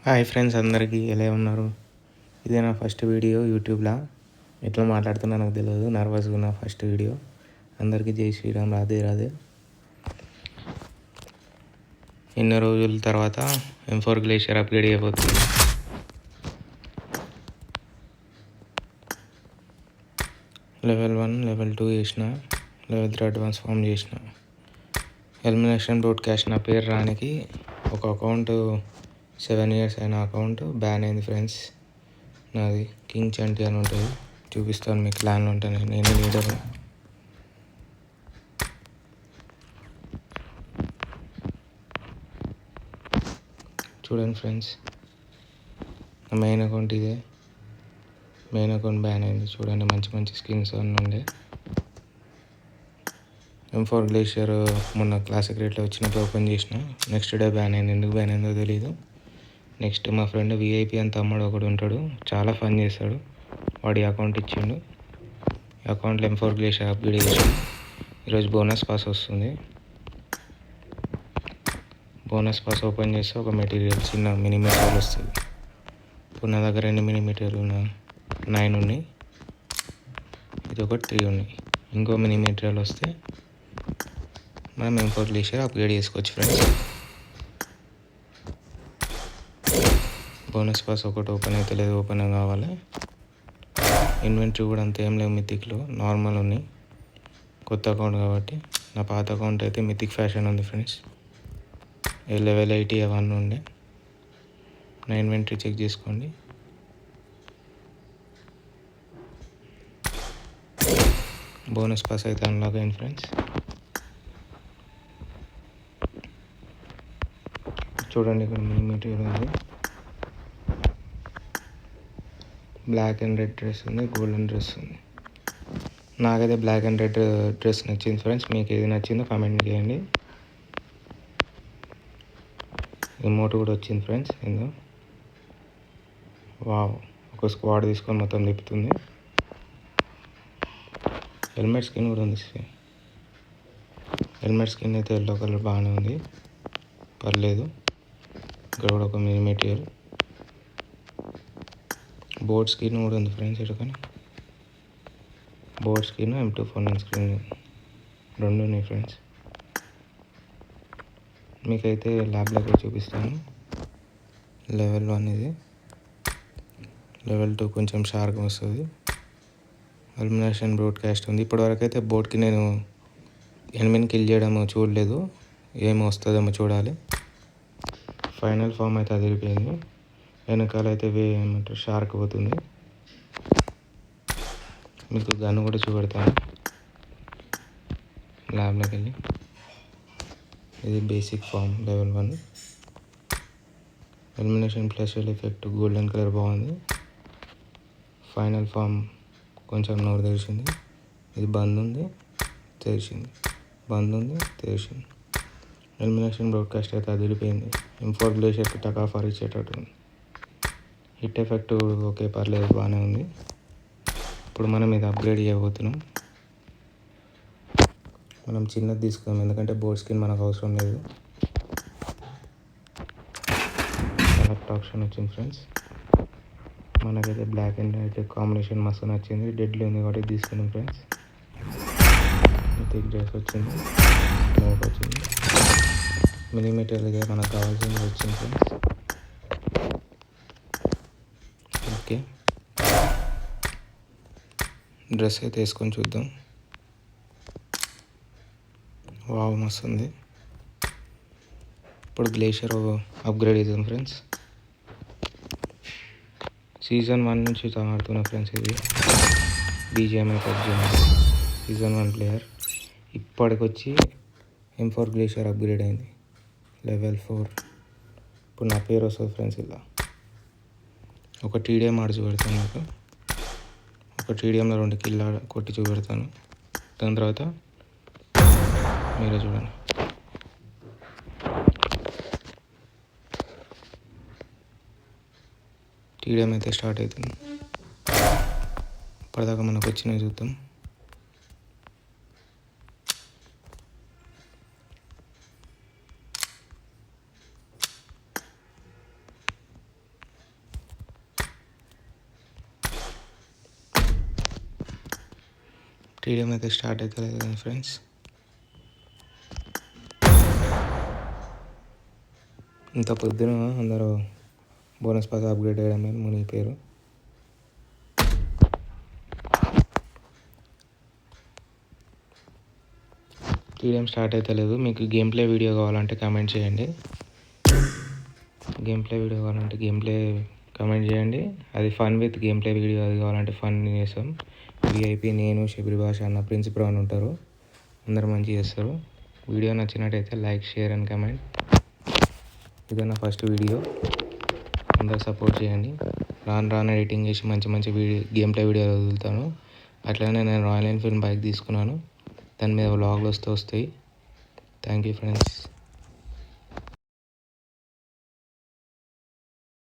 Hi friends, అందరికీ ఎలా ఉన్నారు? ఇదే నా ఫస్ట్ వీడియో యూట్యూబ్లో. ఎట్లా మాట్లాడుతున్నా నాకు తెలియదు, నర్వస్గా ఉన్న ఫస్ట్ వీడియో. అందరికీ జై శ్రీరామ్, రాధే రాధే. ఎన్నో రోజుల తర్వాత M4 గ్లేషియర్ అప్గ్రేడ్ అయిపోతుంది. లెవెల్ 1 లెవెల్ 2 చేసిన, లెవెల్ 3 అడ్వాన్స్ ఫామ్ చేసిన. ఎలిమినేషన్ బ్రాడ్కాస్ట్ నా పేరు రానికి ఒక అకౌంట్ 7 years అయిన అకౌంట్ బ్యాన్ అయింది ఫ్రెండ్స్. నాది కింగ్ చంటి అని ఉంటుంది, చూపిస్తాను మీకు. క్లాన్లో ఉంటాను నేను, లీడర్. చూడండి ఫ్రెండ్స్, నా మెయిన్ అకౌంట్ ఇదే. మెయిన్ అకౌంట్ బ్యాన్ అయింది. చూడండి, మంచి మంచి స్కిన్స్ అన్నీ ఉండే. M4 గ్లేషియర్ మొన్న క్లాసిక్ రేట్లో వచ్చినప్పుడు ఓపెన్ చేసిన, నెక్స్ట్ డే బ్యాన్ అయింది. ఎందుకు బ్యాన్ అయిందో తెలీదు. నెక్స్ట్ మా ఫ్రెండ్ VIP అని తమ్ముడు ఒకడు ఉంటాడు, చాలా ఫన్ చేస్తాడు. వాడి అకౌంట్ ఇచ్చిండు. ఈ అకౌంట్లో M4 గ్లేషియర్ అప్గ్రేడ్ చేసాడు. ఈరోజు బోనస్ పాస్ వస్తుంది. బోనస్ పాస్ ఓపెన్ చేస్తే ఒక మెటీరియల్, చిన్న మినీ మెటీరియల్ వస్తుంది. ఇప్పుడు నా దగ్గర ఎన్ని మినీ మెటీరియల్ 9 ఉన్నాయి. ఇది ఒక 3 ఉన్నాయి. ఇంకో మినీ మెటీరియల్ వస్తే మనం M4 గ్లేషియర్ అప్గ్రేడ్ చేసుకోవచ్చు ఫ్రెండ్స్. బోనస్ పాస్ ఒకటి ఓపెన్ అయితే లేదు, ఓపెన్ కావాలి. ఇన్వెంటరీ కూడా అంత ఏం లేవు, మితిక్లో నార్మల్ ఉన్నాయి. కొత్త అకౌంట్ కాబట్టి. నా పాత అకౌంట్ అయితే మితిక్ ఫ్యాషన్ ఉంది ఫ్రెండ్స్. లెవెల్ 80 అవన్నీ ఉండే. నా ఇన్వెంటరీ చెక్ చేసుకోండి. బోనస్ పాస్ అయితే అన్లాక్ అయింది ఫ్రెండ్స్. చూడండి, ఇక్కడ మినీ మెటీరియల్ ఉంది. బ్లాక్ అండ్ రెడ్ డ్రెస్ ఉంది, గోల్డెన్ డ్రెస్ ఉంది. నాకైతే బ్లాక్ అండ్ రెడ్ డ్రెస్ నచ్చింది ఫ్రెండ్స్. మీకు ఏది నచ్చిందో కామెంట్ చేయండి. రిమోట్ కూడా వచ్చింది ఫ్రెండ్స్. ఏందో వావ్, ఒక స్క్వాడ్ తీసుకొని మొత్తం తిప్పుతుంది. హెల్మెట్ స్కిన్ కూడా ఉంది. హెల్మెట్ స్కిన్ అయితే ఎల్లో కలర్ బాగానే ఉంది, పర్లేదు. ఇక్కడ కూడా ఒక మినీ మెటీరియల్. బోర్డ్ స్కిన్ కూడా ఉంది ఫ్రెండ్స్. ఇక్కడ బోర్డ్ స్కిన్, M249 స్క్రీన్ రెండు ఉన్నాయి ఫ్రెండ్స్. మీకైతే ల్యాబ్లోకి చూపిస్తాను. లెవెల్ 1 ఇది. లెవెల్ 2 కొంచెం షార్ప్గా వస్తుంది. ఎలిమినేషన్ బ్రాడ్కాస్ట్ ఉంది. ఇప్పటివరకు అయితే బోర్డ్కి నేను ఎనిమిని కిల్ చేయడం చూడలేదు, ఏమి వస్తుందేమో చూడాలి. ఫైనల్ ఫామ్ అయితే అదిరిపోయింది. వెనకాల అయితే ఏమంటారు, షార్క్ పోతుంది. మీకు గన్ కూడా చూపెడతాను ల్యాబ్లోకి వెళ్ళి. ఇది basic form level 1. Elimination plus effect golden colour బాగుంది. ఫైనల్ ఫామ్ కొంచెం నోరు తెరిచింది. ఇది బంద్ ఉంది, తెరిచింది, బంద్ ఉంది, తెరిచింది. ఎలిమినేషన్ బ్రాడ్కాస్ట్ అయితే అదిరిపోయింది. M4 గ్లేషియర్కి టక్ ఆఫర్ ఇచ్చేటట్టు ఉంది. హిట్ ఎఫెక్ట్ ఓకే, పర్లేదు, బాగానే ఉంది. ఇప్పుడు మనం ఇది అప్గ్రేడ్ చేయబోతున్నాం. మనం చిన్నది తీసుకుందాం, ఎందుకంటే బోర్డ్ స్కిన్ మనకు అవసరం లేదు. సెలెక్ట్ ఆప్షన్ వచ్చింది ఫ్రెండ్స్. మనకైతే బ్లాక్ అండ్ వైట్ కాంబినేషన్ మస్తు నచ్చింది. డెడ్లీ ఉంది కాబట్టి తీసుకున్నాం ఫ్రెండ్స్. థిక్ డ్రెస్ వచ్చింది, స్మోక్ వచ్చింది. మినీ మెటీరియల్గా మనకు కావాల్సింది వచ్చింది ఫ్రెండ్స్. ఓకే, డ్రెస్ అయితే వేసుకొని చూద్దాం. వావ్, మస్తు ఉంది. ఇప్పుడు గ్లేషియర్ అప్గ్రేడ్ అవుతుంది ఫ్రెండ్స్. సీజన్ 1 నుంచి ఆడుతున్నా ఫ్రెండ్స్. ఇది BGMI PUBG సీజన్ 1 ప్లేయర్. ఇప్పటికొచ్చి M4 గ్లేషియర్ అప్గ్రేడ్ అయింది, లెవెల్ 4. ఇప్పుడు నా పేరు వస్తుంది ఫ్రెండ్స్. ఇలా ఒక TDM ఆడి చూపెడతాను మీకు. ఒక TDMలో 2 కిల్ కొట్టి చూపెడతాను. దాని తర్వాత మీరే చూడండి. TDM అయితే స్టార్ట్ అవుతుంది. ఇప్పటిదాకా మనకు వచ్చినవి చూద్దాం. స్టేడియం అయితే స్టార్ట్ అవుతలేదు కదా ఫ్రెండ్స్. ఇంత పొద్దున అందరూ బోనస్ పాస్ అప్గ్రేడ్ చేయడం మీద మునిగిపోయారు. స్టేడియం స్టార్ట్ అయితే లేదు. మీకు గేమ్ ప్లే వీడియో కావాలంటే కామెంట్ చేయండి. గేమ్ ప్లే కామెంట్ చేయండి. అది fun with game play video అది కావాలంటే ఫన్ చేస్తాం. విఐపి నేను షబరి భాష అన్న ప్రిన్సిపల్ అని ఉంటారు. అందరు మంచిగా చేస్తారు. వీడియో నచ్చినట్టయితే లైక్, షేర్ అండ్ కామెంట్. ఇదే నా ఫస్ట్ వీడియో. అందరు సపోర్ట్ చేయండి. రాను ఎడిటింగ్ చేసి మంచి గేమ్ ప్లే వీడియోలు వదులుతాను. అట్లనే నేను రాయల్ ఎన్ఫీల్డ్ బైక్ తీసుకున్నాను. దాని మీద వ్లాగ్లు వస్తాయి. Thank you friends.